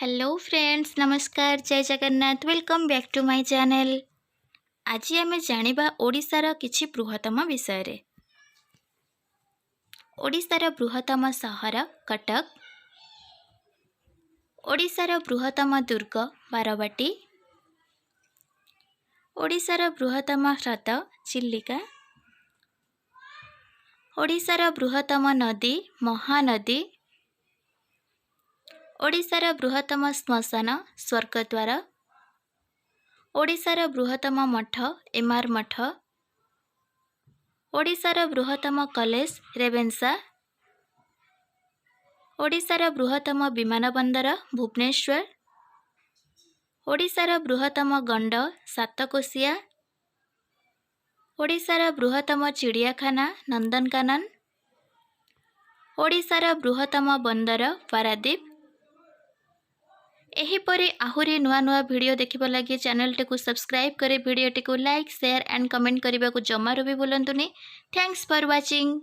Hello friends, नमस्कार, जय Jagannath. Welcome back to my channel. आज आम जानिबा ओडिशार किछि बृहत्तम विषय रे। ओडिशार बृहत्तम सहर कटक, ओडिशार बृहत्तम दुर्ग बारवाटी, ओडिशार बृहत्तम ह्रद चिल्लिका, ओडिशार बृहत्तम नदी महानदी, ओडिशार बृहत्तम श्मशान स्वर्गद्वार, ओडिशार बृहत्तम मठ एमआर मठ, ओडिशार बृहत्तम कॉलेज रेवेन्सा, ओडिशार बृहत्तम विमानबंदर भुवनेश्वर, ओडिशार बृहत्तम गंड सातकोशिया, ओडिशार बृहत्तम चिड़ियाखाना नंदनकानन, ओडिशार बृहत्तम बंदर पारादीप। एहीपरि आहुरी नुआ नुआ वीडियो देखिबा लागि चैनल टी को सब्सक्राइब करे, वीडियो टी को लाइक शेयर एंड कमेंट करने को जमारू भी भूलंतुनी। Thanks for watching.